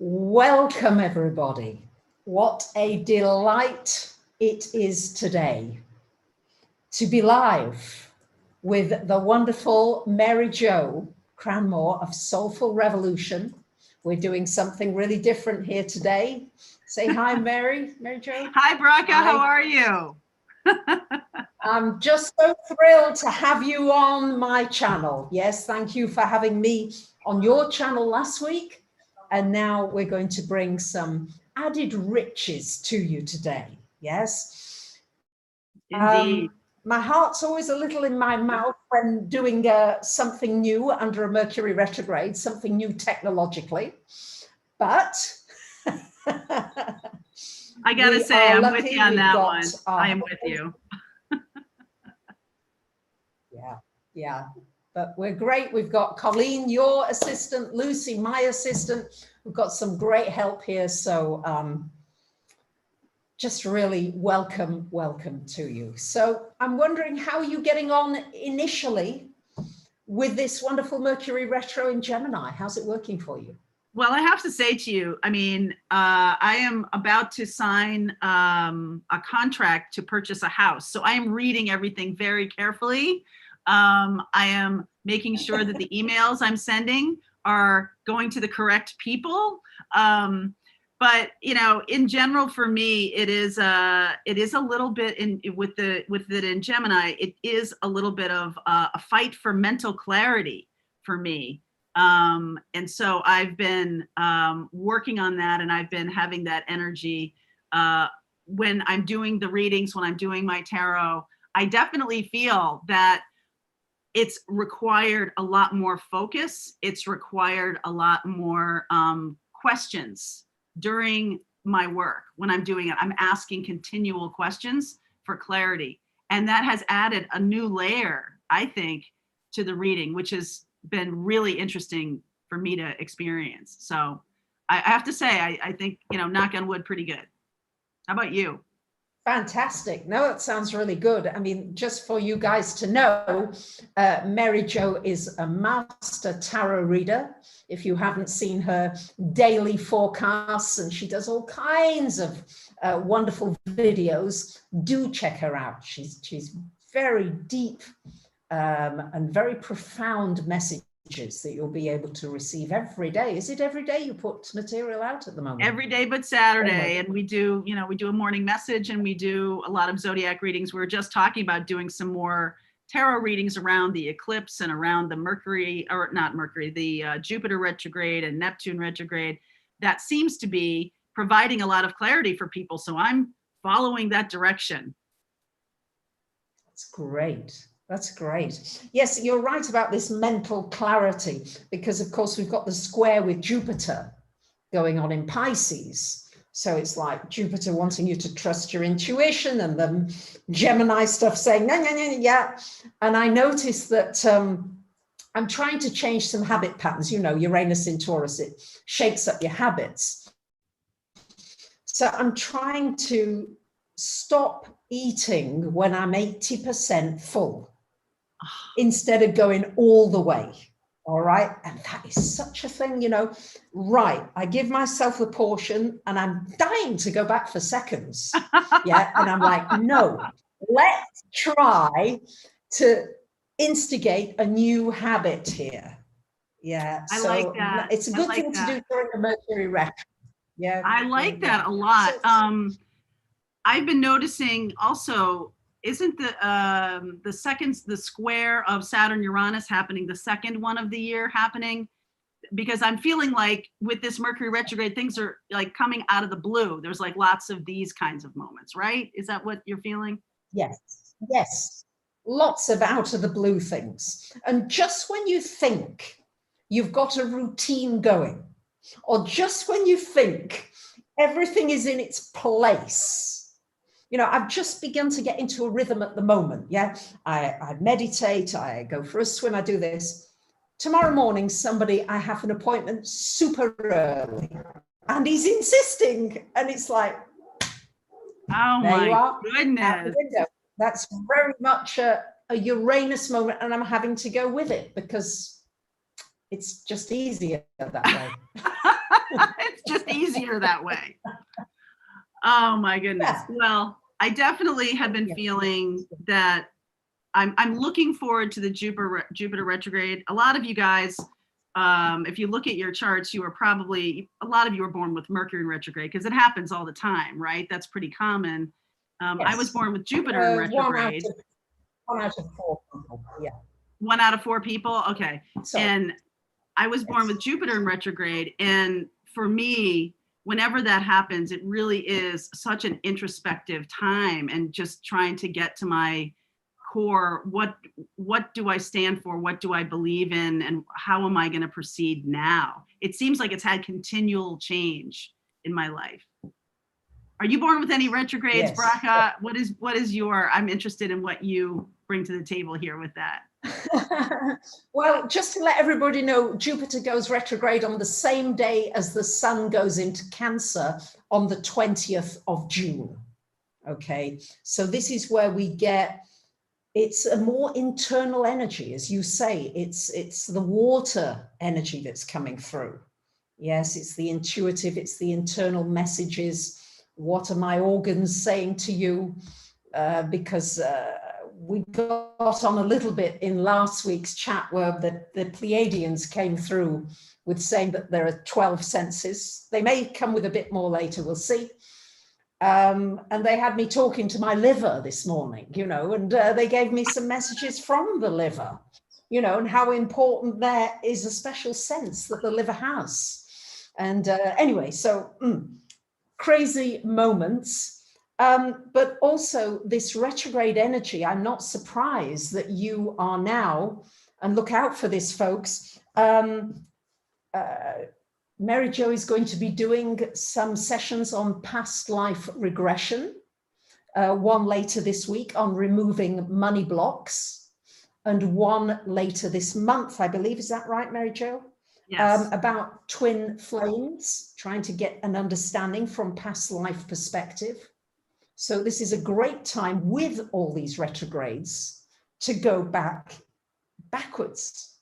Welcome, everybody. What a delight it is today to be live with the wonderful Mary Jo Cranmore of Soulful Revolution. We're doing something really different here today. Say hi, Mary Jo. Hi, Bracha. How are you? I'm just so thrilled to have you on my channel. Yes, thank you for having me on your channel last week. And now we're going to bring some added riches to you today. Yes. Indeed. My heart's always a little in my mouth when doing something new under a Mercury retrograde, something new technologically. But I got to say, I'm with you on that one. I am with you. Yeah. But we're great. We've got Colleen, your assistant, Lucy, my assistant. We've got some great help here. So just really welcome to you. So I'm wondering, how are you getting on initially with this wonderful Mercury retro in Gemini? How's it working for you? Well, I have to say to you, I mean, I am about to sign a contract to purchase a house. So I am reading everything very carefully. I am making sure that the emails I'm sending are going to the correct people. But you know, in general, for me, it is a little bit with it in Gemini. It is a little bit of a fight for mental clarity for me. And so I've been working on that, and I've been having that energy when I'm doing the readings, when I'm doing my tarot. I definitely feel that it's required a lot more focus. It's required a lot more questions during my work. When I'm doing it, I'm asking continual questions for clarity. And that has added a new layer, I think, to the reading, which has been really interesting for me to experience. So I have to say, I think, you know, knock on wood, pretty good. How about you? Fantastic. No, that sounds really good. I mean, just for you guys to know, Mary Jo is a master tarot reader. If you haven't seen her daily forecasts, and she does all kinds of wonderful videos, do check her out. She's very deep and very profound messages that you'll be able to receive every day. Is it every day you put material out at the moment? Every day but Saturday. And we do a morning message, and we do a lot of Zodiac readings. We're just talking about doing some more tarot readings around the eclipse and around the the Jupiter retrograde and Neptune retrograde. That seems to be providing a lot of clarity for people. So I'm following that direction. That's great. That's great. Yes, you're right about this mental clarity, because of course we've got the square with Jupiter going on in Pisces. So it's like Jupiter wanting you to trust your intuition, and the Gemini stuff saying, no, yeah. And I noticed that I'm trying to change some habit patterns. You know, Uranus in Taurus, it shakes up your habits. So I'm trying to stop eating when I'm 80% full, instead of going all the way. All right. And that is such a thing, you know. Right. I give myself a portion and I'm dying to go back for seconds. Yeah. And I'm like, no, let's try to instigate a new habit here. Yeah. I like that. It's a good thing to do during a Mercury retro. Yeah. I like that a lot. I've been noticing also, isn't the square of Saturn Uranus happening, the second one of the year happening? Because I'm feeling like with this Mercury retrograde, things are like coming out of the blue. There's like lots of these kinds of moments, right? Is that what you're feeling? Yes. Lots of out of the blue things. And just when you think you've got a routine going, or just when you think everything is in its place, you know, I've just begun to get into a rhythm at the moment. Yeah, I meditate, I go for a swim, I do this. Tomorrow morning, I have an appointment super early, and he's insisting, and it's like, oh my goodness. That's very much a Uranus moment, and I'm having to go with it because it's just easier that way. It's just easier that way. Oh my goodness. Yeah. Well, I definitely have been feeling that I'm looking forward to the Jupiter retrograde. A lot of you guys, if you look at your charts, you are probably, a lot of you are born with Mercury in retrograde because it happens all the time, right? That's pretty common. I was born with Jupiter in retrograde. One out of 4 people, yeah. 1 out of 4 people? Okay. Sorry. And I was born with Jupiter in retrograde. And for me, whenever that happens, it really is such an introspective time and just trying to get to my core. What do I stand for? What do I believe in? And how am I going to proceed now? It seems like it's had continual change in my life. Are you born with any retrogrades, Yes. Bracha? What is your, I'm interested in what you bring to the table here with that. Well, just to let everybody know, Jupiter goes retrograde on the same day as the sun goes into Cancer on the 20th of June. Okay, so this is where we get, it's a more internal energy, as you say, it's the water energy that's coming through. Yes, it's the intuitive, it's the internal messages. What are my organs saying to you? Because we got on a little bit in last week's chat where the Pleiadians came through with saying that there are 12 senses. They may come with a bit more later, we'll see. And they had me talking to my liver this morning, you know, and they gave me some messages from the liver, you know, and how important there is a special sense that the liver has. And anyway, so crazy moments. But also this retrograde energy, I'm not surprised that you are now, and look out for this, folks. Mary Jo is going to be doing some sessions on past life regression, one later this week on removing money blocks, and one later this month, I believe. Is that right, Mary Jo? Yes. About twin flames, trying to get an understanding from past life perspective. So this is a great time with all these retrogrades to go backwards.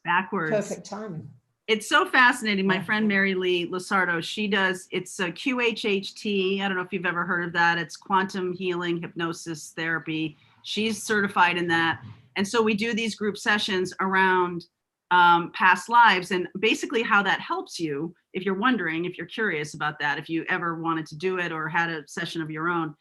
Perfect timing. It's so fascinating. My friend Mary Lee Losardo, she does, it's a QHHT. I don't know if you've ever heard of that. It's quantum healing hypnosis therapy. She's certified in that. And so we do these group sessions around past lives, and basically how that helps you, if you're wondering, if you're curious about that, if you ever wanted to do it or had a session of your own.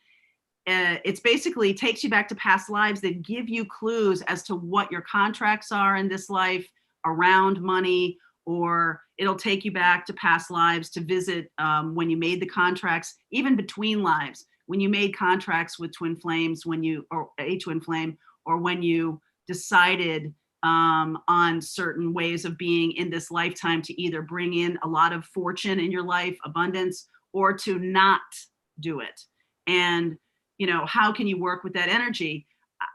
It's basically takes you back to past lives that give you clues as to what your contracts are in this life around money, or it'll take you back to past lives to visit when you made the contracts, even between lives, when you made contracts with twin flames, or a twin flame, or when you decided on certain ways of being in this lifetime to either bring in a lot of fortune in your life, abundance, or to not do it. And you know, how can you work with that energy?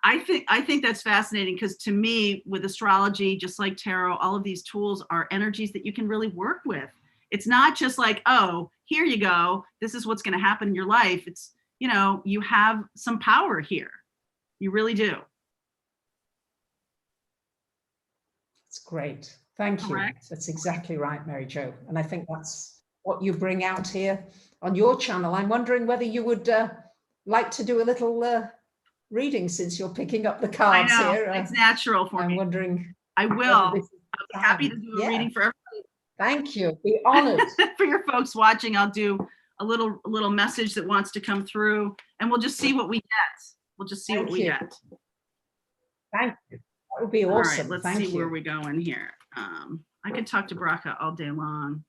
I think that's fascinating, because to me, with astrology, just like tarot, all of these tools are energies that you can really work with. It's not just like, oh, here you go, this is what's going to happen in your life. It's, you know, you have some power here. You really do. It's great. Thank you. Correct. That's exactly right, Mary Jo. And I think that's what you bring out here on your channel. I'm wondering whether you would like to do a little reading, since you're picking up the cards. I know, here. it's natural for me. I'm wondering. I will. I'll be happy to do a reading for everybody. Thank you. Be honored. For your folks watching, I'll do a little message that wants to come through, and we'll just see what we get. We'll just see what we get. Thank you. That would be awesome. All right, let's see where we go in here. I could talk to Bracha all day long.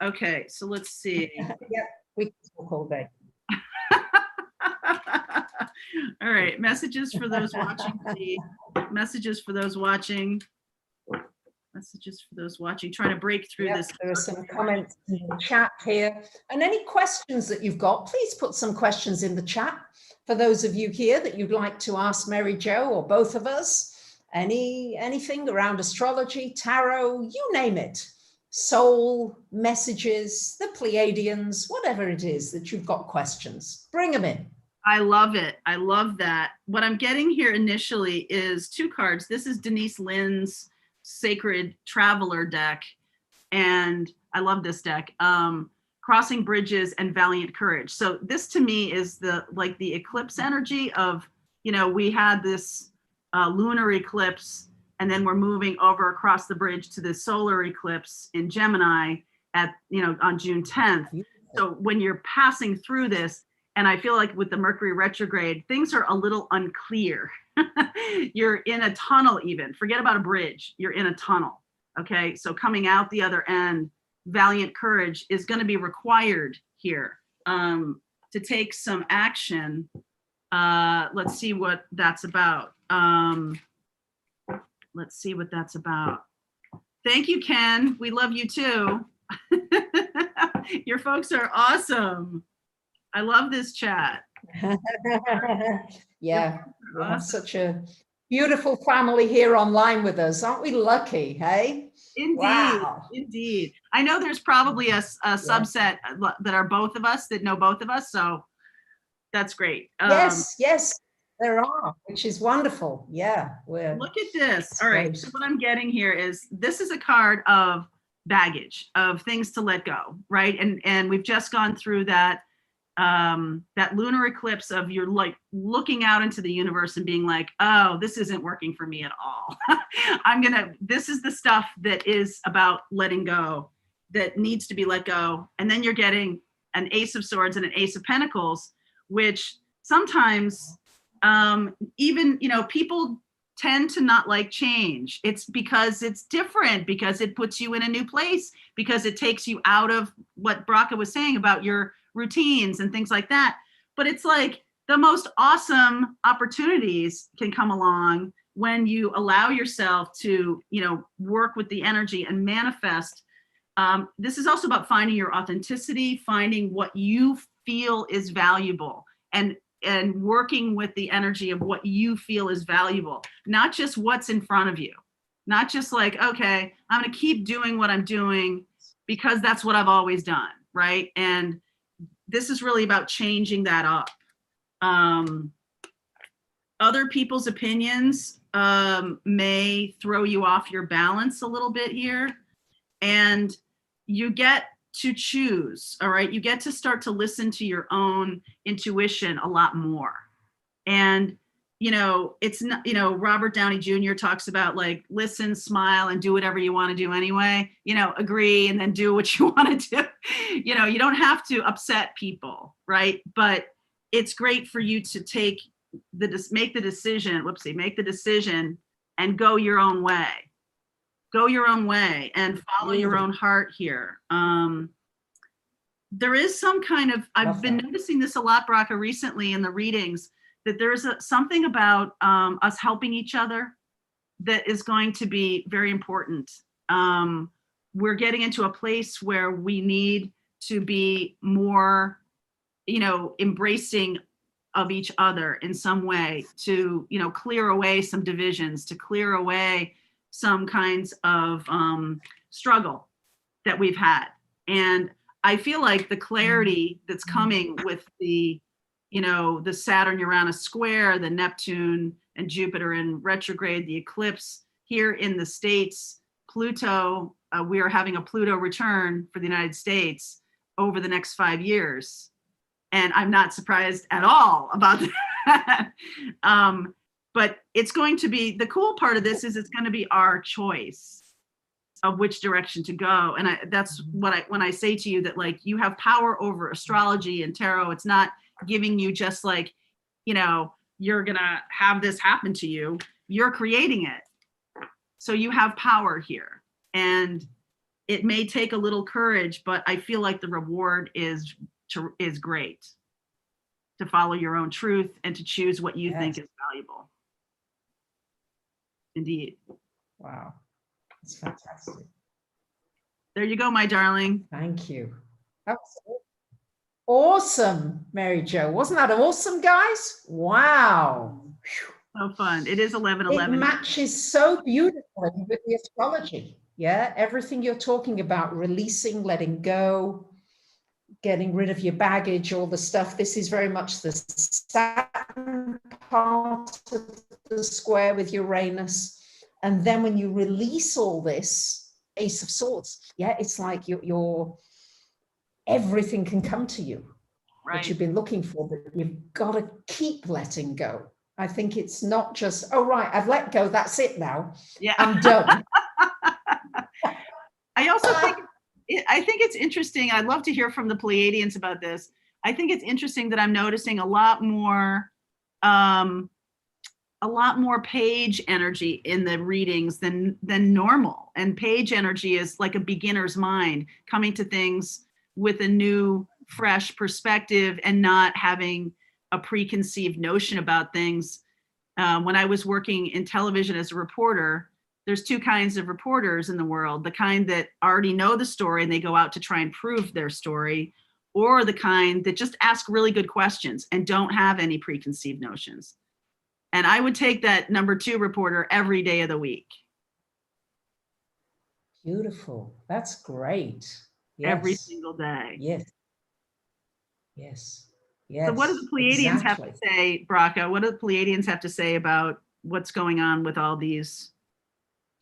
Okay, so let's see. Yep, we can talk all day. All right, messages for those watching, please. Messages for those watching. Messages for those watching. Trying to break through this. There are some comments in the chat here. And any questions that you've got, please put some questions in the chat. For those of you here that you'd like to ask Mary Jo or both of us, anything around astrology, tarot, you name it. Soul, messages, the Pleiadians, whatever it is that you've got questions, bring them in. I love it. I love that. What I'm getting here initially is 2 cards. This is Denise Lynn's Sacred Traveler deck. And I love this deck. Crossing bridges and valiant courage. So this to me is the eclipse energy of, we had this lunar eclipse, and then we're moving over across the bridge to the solar eclipse in Gemini on June 10th. So when you're passing through this, and I feel like with the Mercury retrograde, things are a little unclear. You're in a tunnel even. Forget about a bridge. You're in a tunnel. Okay. So coming out the other end, valiant courage is going to be required here to take some action. Let's see what that's about. Let's see what that's about. Thank you, Ken. We love you too. Your folks are awesome. I love this chat. Yeah, we have such a beautiful family here online with us. Aren't we lucky, hey? Indeed, wow. Indeed. I know there's probably a subset that are both of us, that know both of us, so that's great. Yes, there are, which is wonderful. Yeah. Look at this. All right, so what I'm getting here is, this is a card of baggage, of things to let go, right? And we've just gone through that lunar eclipse of, you're like looking out into the universe and being like, oh, this isn't working for me at all. This is the stuff that is about letting go, that needs to be let go. And then you're getting an Ace of Swords and an Ace of Pentacles, which sometimes even, people tend to not like change. It's because it's different, because it puts you in a new place, because it takes you out of what Bracha was saying about your routines and things like that. But it's like the most awesome opportunities can come along when you allow yourself to, work with the energy and manifest. This is also about finding your authenticity, finding what you feel is valuable, and working with the energy of what you feel is valuable, not just what's in front of you, not just like, okay, I'm going to keep doing what I'm doing because that's what I've always done, right? And this is really about changing that up. Other people's opinions may throw you off your balance a little bit here, and you get to choose, all right? You get to start to listen to your own intuition a lot more. And, it's not, Robert Downey Jr. talks about like, listen, smile, and do whatever you want to do anyway, agree, and then do what you want to do. You don't have to upset people, right? But it's great for you to make the decision and go your own way. Go your own way and follow your own heart here. There is some kind of, I've been noticing this a lot, Bracha, recently in the readings, that there's something about us helping each other that is going to be very important. We're getting into a place where we need to be more, embracing of each other in some way, to, clear away some divisions, to clear away some kinds of struggle that we've had. And I feel like the clarity that's coming with the, the Saturn Uranus square, the Neptune and Jupiter in retrograde, the eclipse here in the States, Pluto, we are having a Pluto return for the United States over the next 5 years. And I'm not surprised at all about that. But it's going to be, the cool part of this is it's going to be our choice of which direction to go. And that's what when I say to you that, like, you have power over astrology and tarot, it's not giving you just like, you're going to have this happen to you. You're creating it. So you have power here. And it may take a little courage, but I feel like the reward is great, to follow your own truth and to choose what you think is valuable. Indeed. Wow. That's fantastic. There you go, my darling. Thank you. That was awesome, Mary Jo. Wasn't that awesome, guys? Wow. So fun. It is 11:11. It matches so beautifully with the astrology. Yeah, everything you're talking about, releasing, letting go, getting rid of your baggage, all the stuff. This is very much the Saturn part of the square with Uranus. And then when you release all this, Ace of Swords. Yeah, it's like you're everything can come to you that you've been looking for, but you've got to keep letting go. I think it's not just, oh, right, I've let go, that's it now. Yeah. I'm done. I also think it's interesting. I'd love to hear from the Pleiadians about this. I think it's interesting that I'm noticing a lot more page energy in the readings than normal. And page energy is like a beginner's mind coming to things with a new, fresh perspective and not having a preconceived notion about things. When I was working in television as a reporter, there's two kinds of reporters in the world: the kind that already know the story and they go out to try and prove their story, or the kind that just ask really good questions and don't have any preconceived notions. And I would take that number 2 reporter every day of the week. Beautiful. That's great. Yes. Every single day. Yes. Yes. Yes. So what do the Pleiadians have to say, Bracha? What do the Pleiadians have to say about what's going on with all these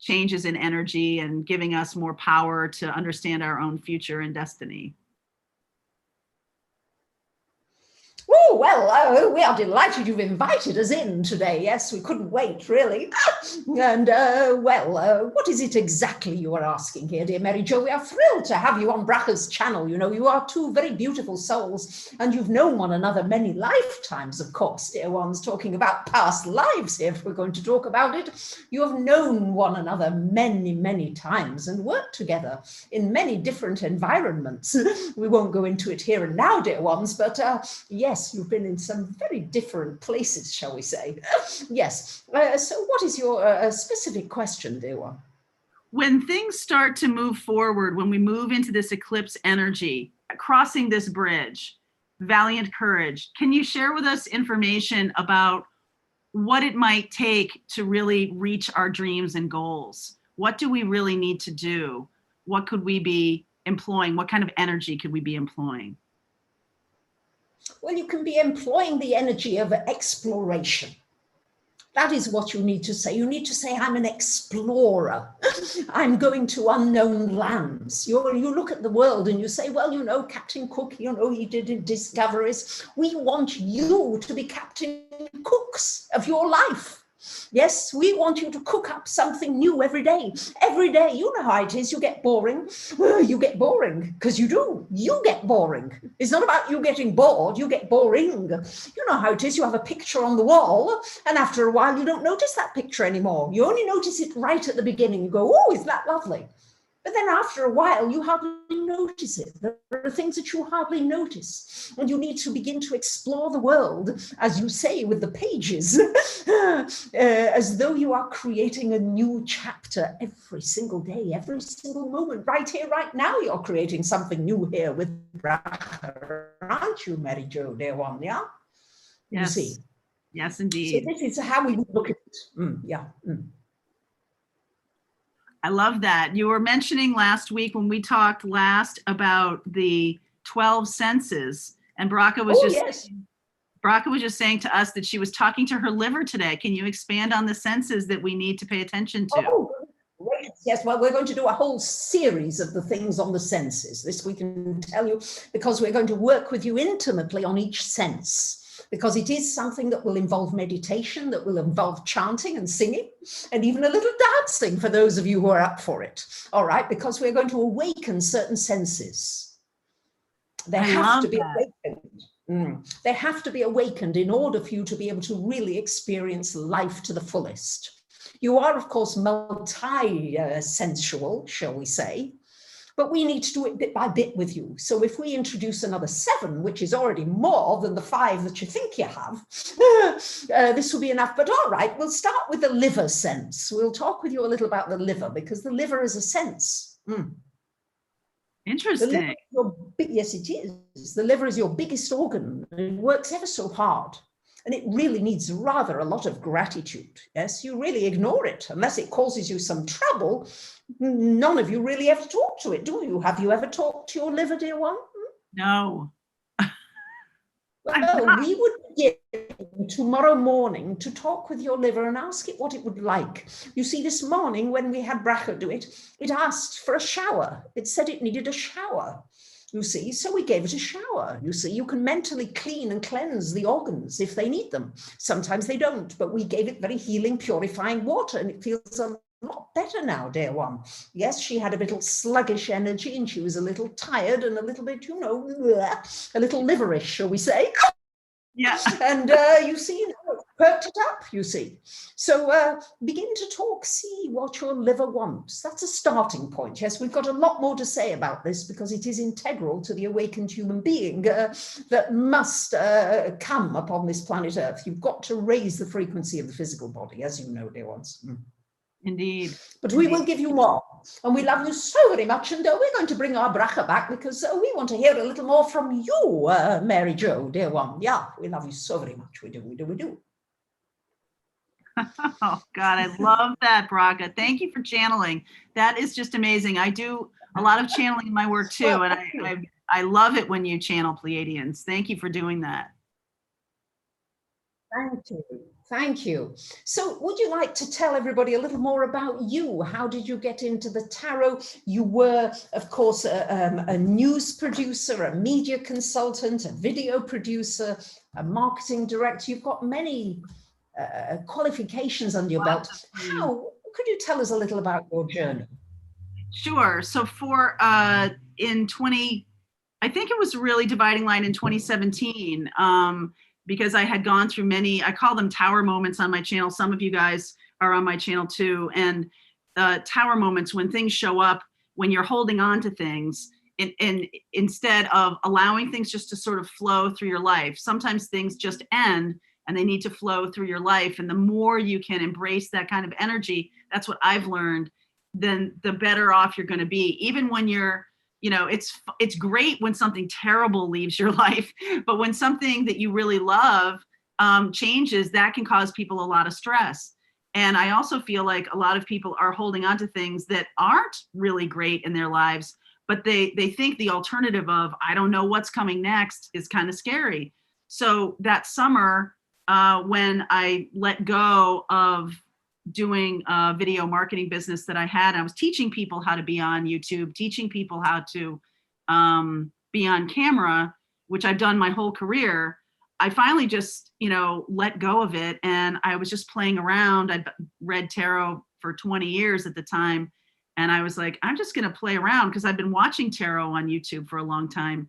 changes in energy and giving us more power to understand our own future and destiny? Oh, well, we are delighted you've invited us in today. Yes, we couldn't wait, really. And, what is it exactly you are asking here, dear Mary Jo? We are thrilled to have you on Bracha's channel. You know, you are two very beautiful souls, and you've known one another many lifetimes, of course, dear ones, talking about past lives here, if we're going to talk about it. You have known one another many, many times and worked together in many different environments. We won't go into it here and now, dear ones, but yes, you've been in some very different places, shall we say. Yes. So what is your specific question, dear one? When things start to move forward, when we move into this eclipse energy, crossing this bridge, valiant courage, can you share with us information about what it might take to really reach our dreams and goals? What do we really need to do? What could we be employing? What kind of energy could we be employing? Well, you can be employing the energy of exploration. That is what you need to say. You need to say, I'm an explorer. I'm going to unknown lands. You look at the world and you say, well, you know, Captain Cook, you know, he did discoveries. We want you to be Captain Cooks of your life. Yes, we want you to cook up something new every day. Every day, you know how it is, you get boring. You get boring, because you do. You get boring. It's not about you getting bored, you get boring. You know how it is, you have a picture on the wall, and after a while, you don't notice that picture anymore. You only notice it right at the beginning. You go, oh, isn't that lovely? But then after a while, you hardly notice it. There are things that you hardly notice. And you need to begin to explore the world, as you say, with the pages, as though you are creating a new chapter every single day, every single moment. Right here, right now, you're creating something new here with Bracha, aren't you, Mary Jo, dear one, yeah? Yes. You see? Yes, indeed. So this is how we look at it. Yeah. I love that. You were mentioning last week when we talked last about the 12 senses, and Bracha was Bracha was just saying to us that she was talking to her liver today. Can you expand on the senses that we need to pay attention to? Oh, great. Yes, well, we're going to do a whole series of the things on the senses. This we can tell you, because we're going to work with you intimately on each sense. Because it is something that will involve meditation, that will involve chanting and singing, and even a little dancing for those of you who are up for it. All right, because we're going to awaken certain senses. They have to be awakened. They have to be awakened in order for you to be able to really experience life to the fullest. You are, of course, multi-sensual, shall we say, but we need to do it bit by bit with you. So if we introduce another 7, which is already more than the 5 that you think you have, this will be enough. But all right, we'll start with the liver sense. We'll talk with you a little about the liver, because the liver is a sense. Interesting. Yes, it is. The liver is your biggest organ. It works ever so hard. And it really needs rather a lot of gratitude. Yes, you really ignore it unless it causes you some trouble. None of you really ever talk to it, do you? Have you ever talked to your liver, dear one? No. Well, we would begin tomorrow morning to talk with your liver and ask it what it would like. You see, this morning when we had Bracha do it, it asked for a shower. It said it needed a shower. You see, so we gave it a shower. You see, you can mentally clean and cleanse the organs if they need them. Sometimes they don't, but we gave it very healing, purifying water, and it feels a lot better now, dear one. Yes, she had a little sluggish energy and she was a little tired and a little bit, you know, a little liverish, shall we say. Yeah. And you see, perked it up, you see. So begin to talk, see what your liver wants. That's a starting point. Yes, we've got a lot more to say about this because it is integral to the awakened human being that must come upon this planet Earth. You've got to raise the frequency of the physical body, as you know, dear ones. Indeed. But we will give you more. And we love you so very much. And we're going to bring our Bracha back because we want to hear a little more from you, Mary Jo, dear one. Yeah, we love you so very much. We do, we do, we do. Oh, God, I love that, Bracha. Thank you for channeling. That is just amazing. I do a lot of channeling in my work, too. Well, and I love it when you channel Pleiadians. Thank you for doing that. Thank you. Thank you. So would you like to tell everybody a little more about you? How did you get into the tarot? You were, of course, a news producer, a media consultant, a video producer, a marketing director. You've got many qualifications under your belt. How could you tell us a little about your journey? Sure. So I think it was really dividing line in 2017. Because I had gone through many, I call them tower moments on my channel. Some of you guys are on my channel too. And tower moments, when things show up, when you're holding on to things, and instead of allowing things just to sort of flow through your life, sometimes things just end and they need to flow through your life. And the more you can embrace that kind of energy, that's what I've learned, then the better off you're going to be. Even when you're, you know, it's great when something terrible leaves your life, but when something that you really love changes, that can cause people a lot of stress. And I also feel like a lot of people are holding on to things that aren't really great in their lives, but they think the alternative of, I don't know what's coming next, is kind of scary. So that summer, when I let go of doing a video marketing business that I was teaching people how to be on YouTube, teaching people how to be on camera, which I've done my whole career. I finally just, let go of it. And I was just playing around. I'd read tarot for 20 years at the time. And I was like, I'm just going to play around because I've been watching tarot on YouTube for a long time.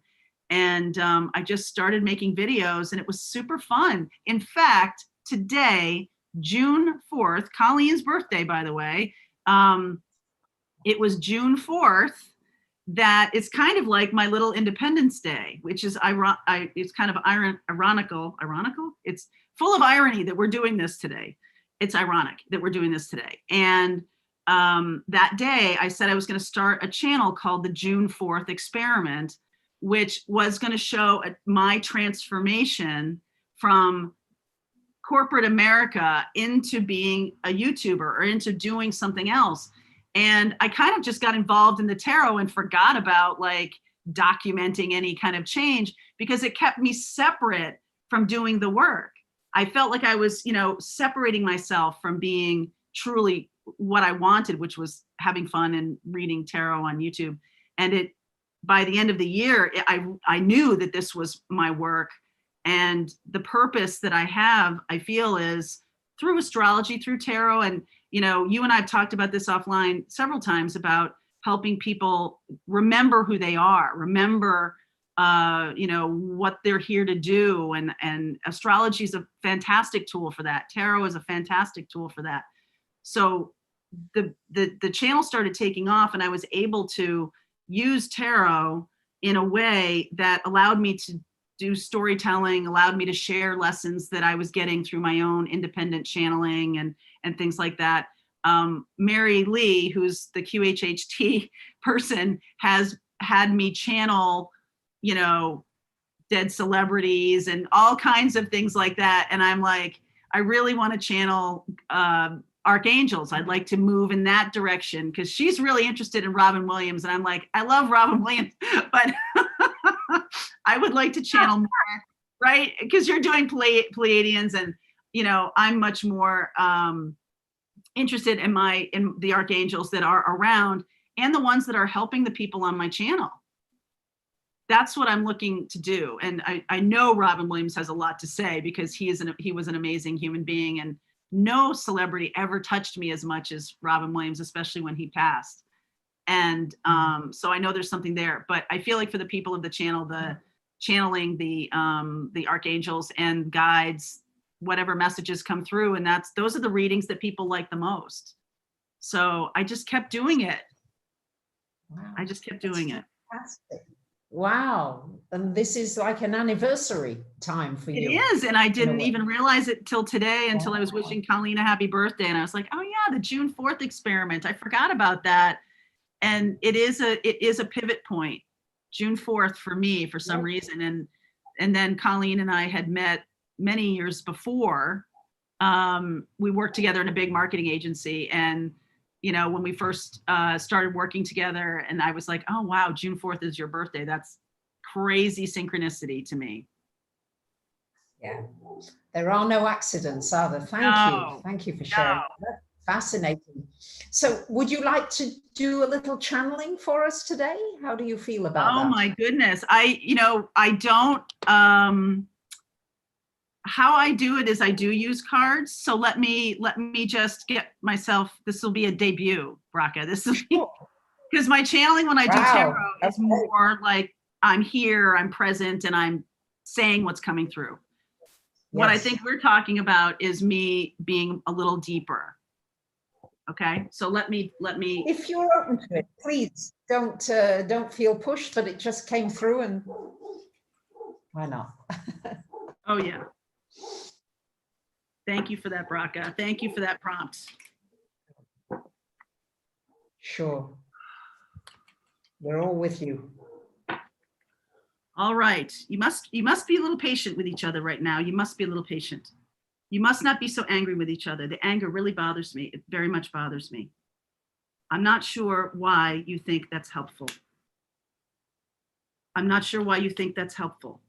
And I just started making videos and it was super fun. In fact, today, June 4th, Colleen's birthday, by the way, it was June 4th. That is kind of like my little Independence Day, which is it's kind of ironical. It's full of irony that we're doing this today. It's ironic that we're doing this today. And that day I said I was going to start a channel called the June 4th Experiment, which was going to show my transformation from corporate America into being a YouTuber or into doing something else. And I kind of just got involved in the tarot and forgot about like documenting any kind of change because it kept me separate from doing the work. I felt like I was, separating myself from being truly what I wanted, which was having fun and reading tarot on YouTube. And by the end of the year, I knew that this was my work. And the purpose that I have, I feel, is through astrology, through tarot. And, you and I have talked about this offline several times about helping people remember who they are, remember, what they're here to do. And astrology is a fantastic tool for that. Tarot is a fantastic tool for that. So the channel started taking off and I was able to use tarot in a way that allowed me to do storytelling, allowed me to share lessons that I was getting through my own independent channeling and things like that. Mary Lee, who's the QHHT person, has had me channel, dead celebrities and all kinds of things like that. And I'm like, I really want to channel archangels. I'd like to move in that direction because she's really interested in Robin Williams. And I'm like, I love Robin Williams, but I would like to channel more right? Because you're doing Pleiadians, and I'm much more interested in the archangels that are around and the ones that are helping the people on my channel. That's what I'm looking to do. And I know Robin Williams has a lot to say, because he was an amazing human being, and no celebrity ever touched me as much as Robin Williams, especially when he passed. And so I know there's something there, but I feel like for the people of the channel, the channeling the archangels and guides, whatever messages come through, and those are the readings that people like the most. So I just kept doing it. Wow. I just kept doing it. Fantastic. Wow. And this is like an anniversary time for you. It is. And I didn't even realize it till today, until I was wishing Colleen a happy birthday. And I was like, oh yeah, the June 4th experiment. I forgot about that. And it is a pivot point, June 4th for me, for some reason. And then Colleen and I had met many years before. We worked together in a big marketing agency. And when we first started working together, and I was like, oh, wow, June 4th is your birthday. That's crazy synchronicity to me. Yeah. There are no accidents, are there? Thank you. Thank you for sharing. That's fascinating. So would you like to do a little channeling for us today? How do you feel about that? Oh, my goodness. I don't, how I do it is I do use cards. So let me just get myself, this will be a debut, Bracha. This is because my channeling when I do tarot is more like I'm here, I'm present, and I'm saying what's coming through. Yes. What I think we're talking about is me being a little deeper. Okay, so let me. If you're open to it, please don't feel pushed, but it just came through, and why not? Oh yeah. Thank you for that, Bracha. Thank you for that prompt. Sure. We're all with you. All right. You must be a little patient with each other right now. You must be a little patient. You must not be so angry with each other. The anger really bothers me. It very much bothers me. I'm not sure why you think that's helpful. I'm not sure why you think that's helpful.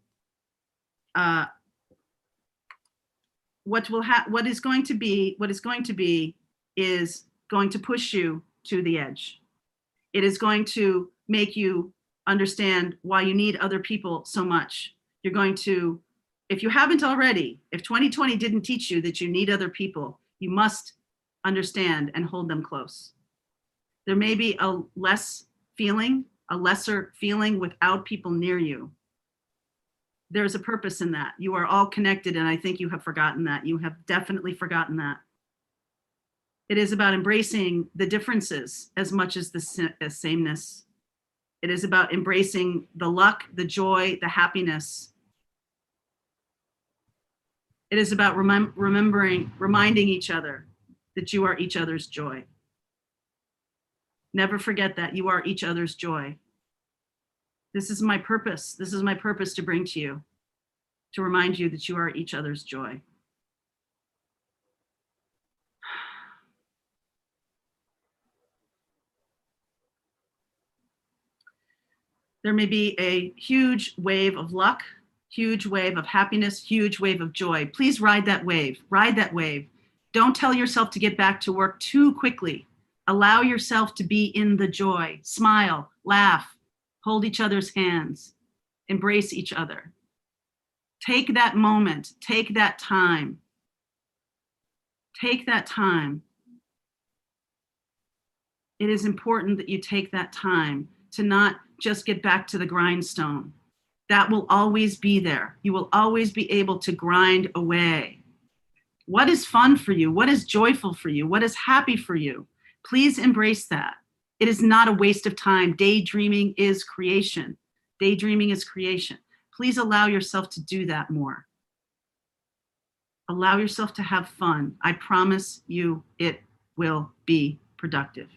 What is going to be is going to push you to the edge. It is going to make you understand why you need other people so much. You're going to, if you haven't already, if 2020 didn't teach you that you need other people, you must understand and hold them close. There may be a lesser feeling without people near you. There's a purpose in that. You are all connected, and I think you have forgotten that. You have definitely forgotten that. It is about embracing the differences as much as the sameness. It is about embracing the luck, the joy, the happiness. It is about reminding each other that you are each other's joy. Never forget that you are each other's joy. This is my purpose. This is my purpose to bring to you, to remind you that you are each other's joy. There may be a huge wave of luck, huge wave of happiness, huge wave of joy. Please ride that wave. Ride that wave. Don't tell yourself to get back to work too quickly. Allow yourself to be in the joy. Smile, laugh, hold each other's hands, embrace each other. Take that moment, take that time. Take that time. It is important that you take that time to not just get back to the grindstone. That will always be there. You will always be able to grind away. What is fun for you? What is joyful for you? What is happy for you? Please embrace that. It is not a waste of time. Daydreaming is creation. Daydreaming is creation. Please allow yourself to do that more. Allow yourself to have fun. I promise you it will be productive.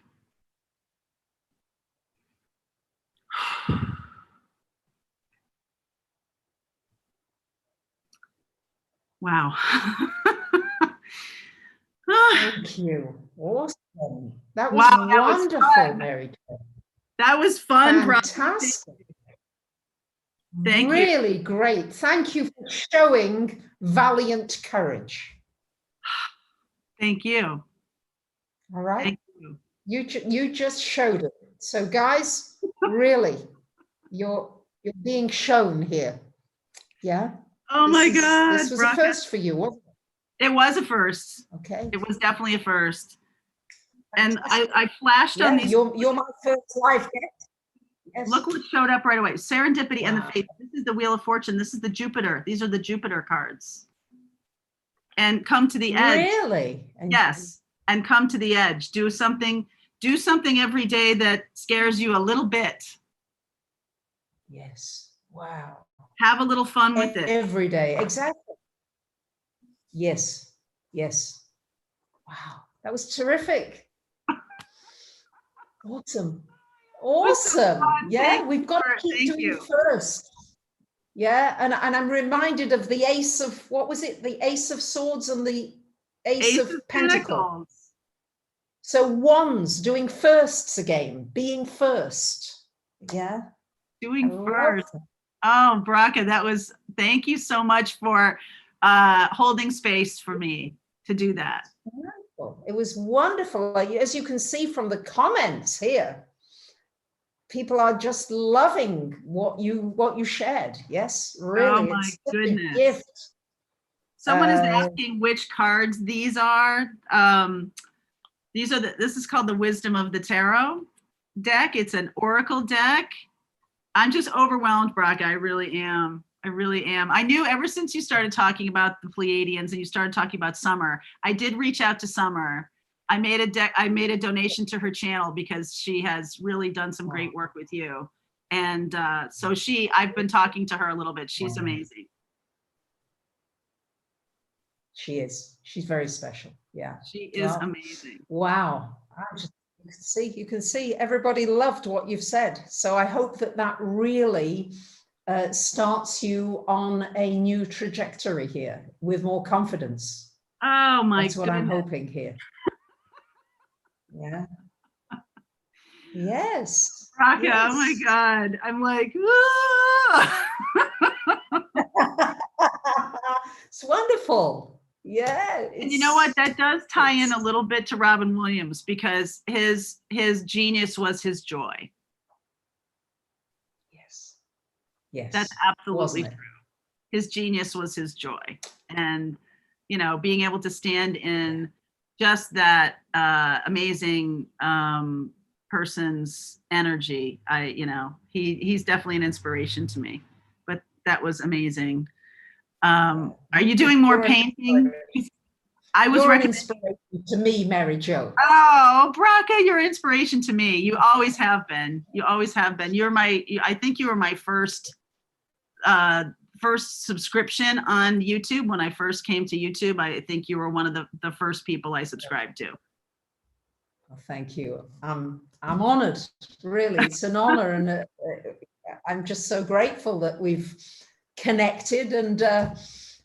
Wow. Thank you. Awesome. That was wonderful, Mary. That was fun. Fantastic. Thank you. Really great. Thank you for showing valiant courage. Thank you. All right. Thank you. You just showed it. So guys, really, you're being shown here. Yeah. Oh my God. This was a first for you, wasn't it? It was a first. Okay. It was definitely a first. And I flashed on these. You're my first live guest. Yes. Look what showed up right away. Serendipity and the faith. This is the Wheel of Fortune. This is the Jupiter. These are the Jupiter cards. And come to the edge. Really? Yes. And come to the edge. Do something every day that scares you a little bit. Yes. Wow. Have a little fun with it. Every day. Exactly. Yes. Yes. Wow. That was terrific. Awesome. Awesome. Yeah, we've got to keep doing first. Yeah, and I'm reminded of the ace of, what was it? The Ace of Swords and the Ace of Pentacles. So wands, doing firsts again, being first. Yeah. Doing first. Oh, Bracha, thank you so much for holding space for me to do that. Wonderful. It was wonderful. As you can see from the comments here, people are just loving what you shared. Yes, really. Oh my goodness. A gift. Someone is asking which cards these are. This is called the Wisdom of the Tarot deck. It's an oracle deck. I'm just overwhelmed, Bracha. I really am. I knew ever since you started talking about the Pleiadians and you started talking about Summer, I did reach out to Summer. I made a donation to her channel because she has really done some great work with you. And so I've been talking to her a little bit. She's amazing. She is. She's very special. Yeah. She is amazing. Wow. You can see everybody loved what you've said. So I hope that really starts you on a new trajectory here with more confidence. Oh my That's what I'm hoping here. Yeah. Yes. Bracha, yes. Oh my God. I'm like, it's wonderful. Yeah. And you know what? That does tie in a little bit to Robin Williams because his genius was his joy. Yes. Yes. That's absolutely true. His genius was his joy. And, being able to stand in just that amazing person's energy. He's definitely an inspiration to me, but that was amazing. Are you doing more painting? You're an inspiration to me, Mary Jo. Oh, Bracha, you're an inspiration to me. You always have been. I think you were my first subscription on YouTube. When I first came to YouTube, I think you were one of the first people I subscribed to. Well, thank you. I'm honored, really. It's an honor. And I'm just so grateful that we've connected, and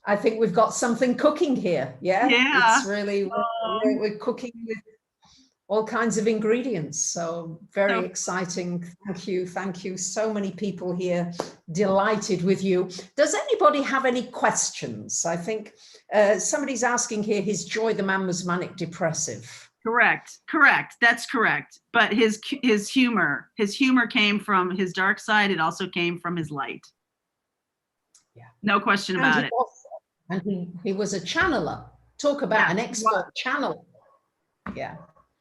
I think we've got something cooking here. Yeah. It's really, we're cooking with all kinds of ingredients. So very exciting. Thank you. So many people here delighted with you. Does anybody have any questions? I think somebody's asking here, his joy, the man was manic depressive. Correct. That's correct. But his humor came from his dark side. It also came from his light. Yeah. No question about it. And he was a channeler. Talk about an expert channeler. Yeah.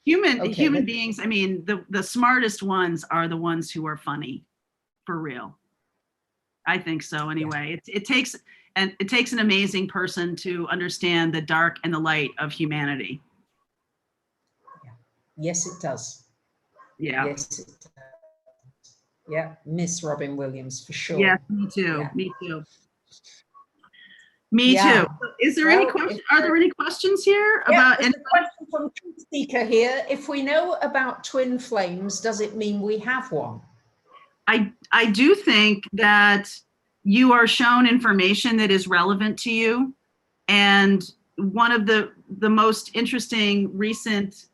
Human beings, I mean, the smartest ones are the ones who are funny, for real. I think so anyway. Yeah. It takes an amazing person to understand the dark and the light of humanity. Yeah. Yes, it does. Yeah. Yes, it does. Yeah, Miss Robin Williams for sure. Yeah, me too. Yeah. Me too. Is there any questions? Are there any questions here about? There's a question from Truth Seeker here. If we know about twin flames, does it mean we have one? I do think that you are shown information that is relevant to you, and one of the most interesting recent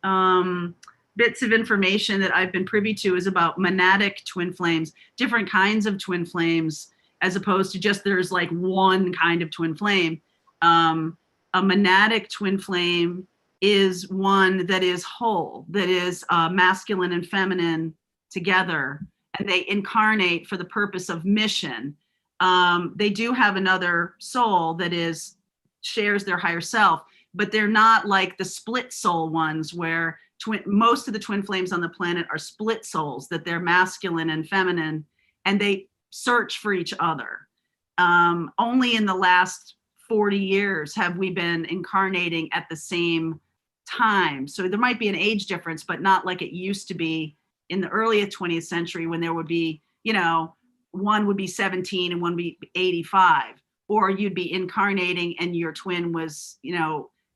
bits of information that I've been privy to is about monadic twin flames, different kinds of twin flames, as opposed to just there's like one kind of twin flame. A monadic twin flame is one that is whole, that is masculine and feminine together, and they incarnate for the purpose of mission. They do have another soul that shares their higher self, but they're not like the split soul ones where most of the twin flames on the planet are split souls, that they're masculine and feminine, and they search for each other. Only in the last 40 years have we been incarnating at the same time. So there might be an age difference, but not like it used to be in the early 20th century when there would be, one would be 17 and one would be 85, or you'd be incarnating and your twin was,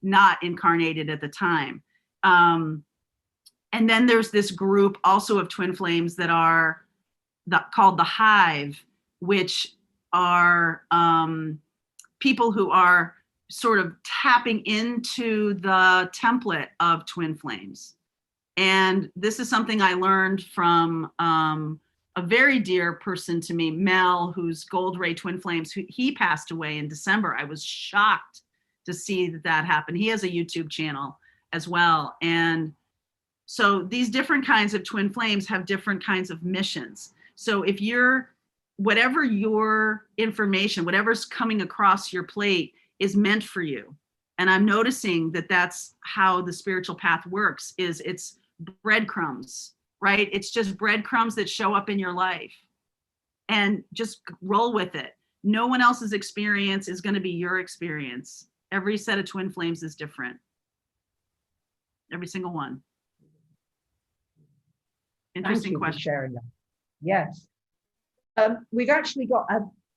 not incarnated at the time. And then there's this group also of twin flames that are called the hive, which are people who are sort of tapping into the template of twin flames. And this is something I learned from a very dear person to me, Mel, who's Gold Ray Twin Flames. He passed away in December. I was shocked to see that happened. He has a YouTube channel as well. And so these different kinds of twin flames have different kinds of missions. So if whatever your information, whatever's coming across your plate is meant for you. And I'm noticing that that's how the spiritual path works, is it's breadcrumbs, right? It's just breadcrumbs that show up in your life, and just roll with it. No one else's experience is going to be your experience. Every set of twin flames is different. Every single one. Interesting question. Thank you for sharing that. Yes. We've actually got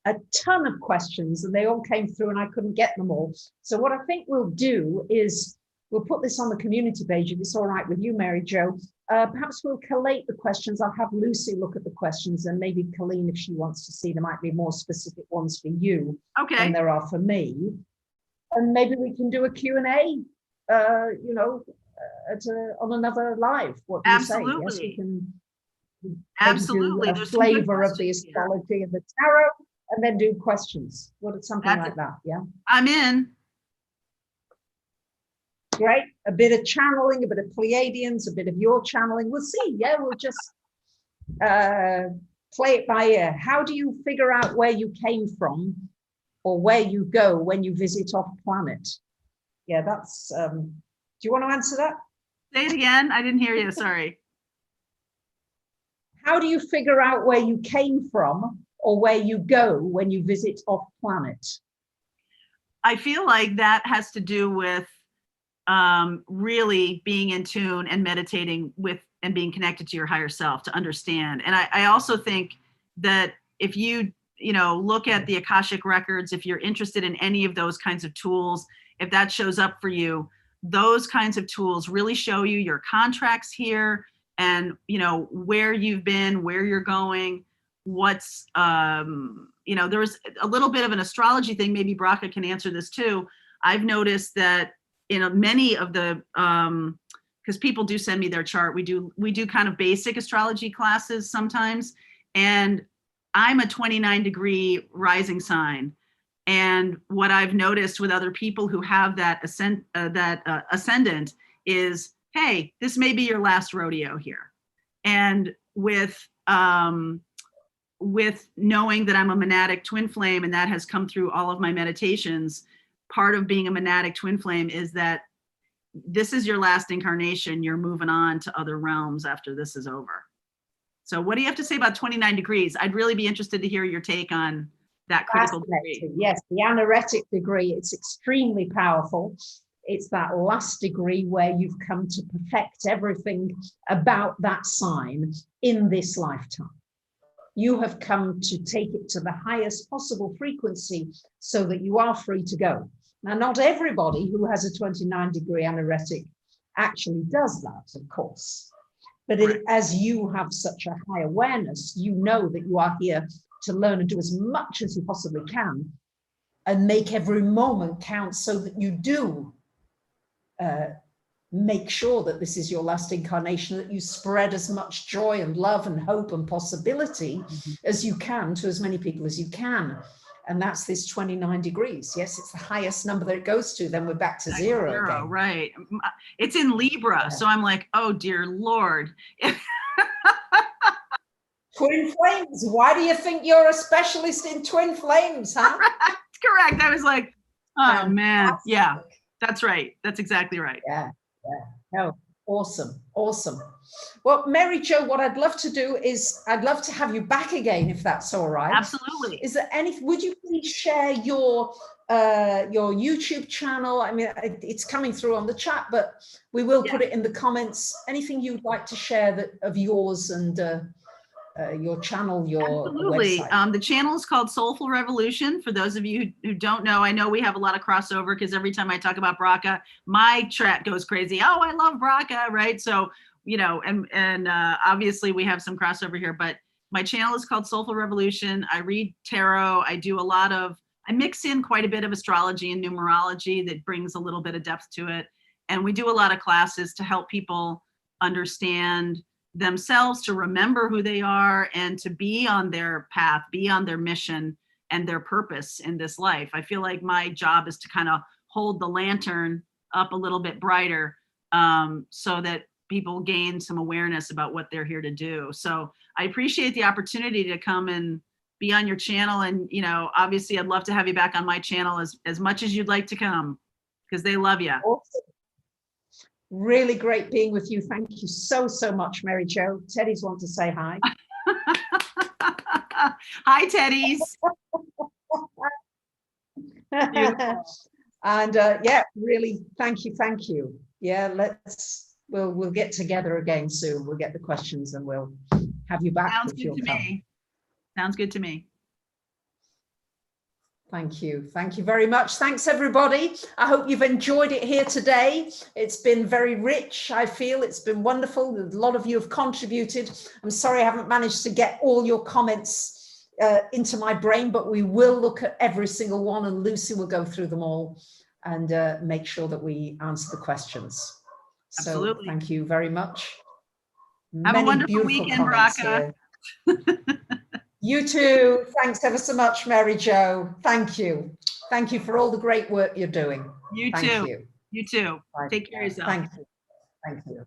a ton of questions, and they all came through and I couldn't get them all. So what I think we'll do is we'll put this on the community page, if it's all right with you, Mary Jo. Perhaps we'll collate the questions. I'll have Lucy look at the questions, and maybe Colleen, if she wants to see, there might be more specific ones for you than there are for me. And maybe we can do a Q&A, on another live. What do you say? Yes, we can. Absolutely. Do a flavor of the astrology and the tarot, and then do questions. Something like that? Yeah. I'm in. Great. A bit of channeling, a bit of Pleiadians, a bit of your channeling. We'll see. Yeah, we'll just play it by ear. How do you figure out where you came from or where you go when you visit off planet? Yeah, that's. Do you want to answer that? Say it again. I didn't hear you. Sorry. How do you figure out where you came from or where you go when you visit off planet? I feel like that has to do with really being in tune and meditating with and being connected to your higher self to understand. And I also think that if you look at the Akashic records, if you're interested in any of those kinds of tools, if that shows up for you, those kinds of tools really show you your contracts here, and where you've been, where you're going, what's there was a little bit of an astrology thing. Maybe Bracha can answer this too. I've noticed that in many of the because people do send me their chart. We do kind of basic astrology classes sometimes, and I'm a 29-degree rising sign. And what I've noticed with other people who have that ascendant is, hey, this may be your last rodeo here. And with knowing that I'm a monadic twin flame, and that has come through all of my meditations, part of being a monadic twin flame is that this is your last incarnation. You're moving on to other realms after this is over. So what do you have to say about 29 degrees? I'd really be interested to hear your take on that critical degree. Yes, the anaretic degree, it's extremely powerful. It's that last degree where you've come to perfect everything about that sign in this lifetime. You have come to take it to the highest possible frequency so that you are free to go. Now, not everybody who has a 29-degree anaretic actually does that, of course. But as you have such a high awareness, you know that you are here to learn and do as much as you possibly can and make every moment count so that you do make sure that this is your last incarnation, that you spread as much joy and love and hope and possibility as you can to as many people as you can. And that's this 29 degrees. Yes, it's the highest number that it goes to. Then we're back to zero again. Right. It's in Libra. Yeah. So I'm like, oh, dear Lord. Twin flames. Why do you think you're a specialist in twin flames, huh? Correct. I was like, oh, man. Yeah, that's right. That's exactly right. Yeah. No, awesome. Well, Mary Jo, what I'd love to do is I'd love to have you back again, if that's all right. Absolutely. Is there any, would you please share your YouTube channel? I mean, it's coming through on the chat, but we will put it in the comments. Anything you'd like to share that of yours and your channel, your Absolutely. website? The channel is called Soulful Revolution. For those of you who don't know, I know we have a lot of crossover because every time I talk about Bracha, my chat goes crazy. Oh, I love Bracha, right? So, you know, and obviously we have some crossover here, but my channel is called Soulful Revolution. I read tarot. I do I mix in quite a bit of astrology and numerology that brings a little bit of depth to it. And we do a lot of classes to help people understand themselves, to remember who they are, and to be on their path, be on their mission and their purpose in this life. I feel like my job is to kind of hold the lantern up a little bit brighter, so that people gain some awareness about what they're here to do. So I appreciate the opportunity to come and be on your channel. And, you know, obviously I'd love to have you back on my channel as much as you'd like to come, because they love you. Awesome. Really great being with you. Thank you so much, Mary Jo. Teddy's want to say hi. Hi, Teddy's. And yeah, really, thank you. Yeah, we'll get together again soon. We'll get the questions and we'll have you back. Sounds good to me. Sounds good to me. Thank you very much. Thanks, everybody. I hope you've enjoyed it here today. It's been very rich. I feel it's been wonderful. A lot of you have contributed. I'm sorry I haven't managed to get all your comments into my brain, but we will look at every single one, and Lucy will go through them all and make sure that we answer the questions. Absolutely. So thank you very much. Have a wonderful weekend, Bracha. You too. Thanks ever so much, Mary Jo. Thank you. Thank you for all the great work you're doing. You too. You too. Bye. Take care of yourself. Thank you.